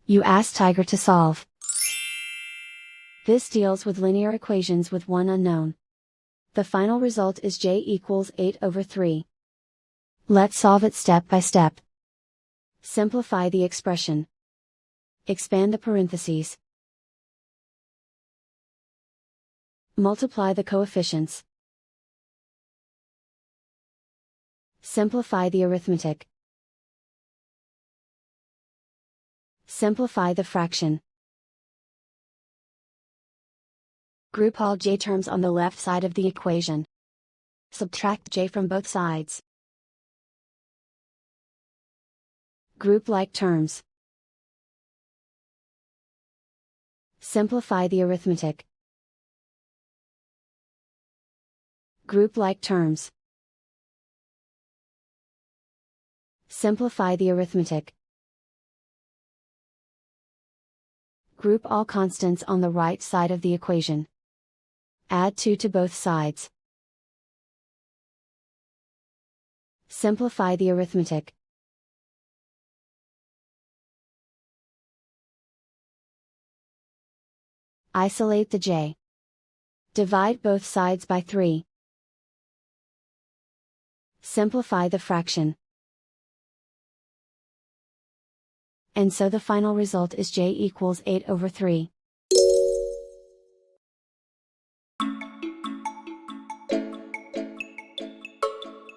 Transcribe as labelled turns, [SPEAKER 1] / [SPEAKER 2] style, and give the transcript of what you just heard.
[SPEAKER 1] You ask Tiger to solve. This deals with linear equations with one unknown. The final result is j equals 8/3. Let's solve it step by step. Simplify the expression. Expand the parentheses. Multiply the coefficients. Simplify the arithmetic. Simplify the fraction. Group all j terms on the left side of the equation. Subtract j from both sides. Group like terms. Simplify the arithmetic. Group like terms. Simplify the arithmetic. Group all constants on the right side of the equation. Add 2 to both sides. Simplify the arithmetic. Isolate the j. Divide both sides by 3. Simplify the fraction. And so the final result is j equals 8/3.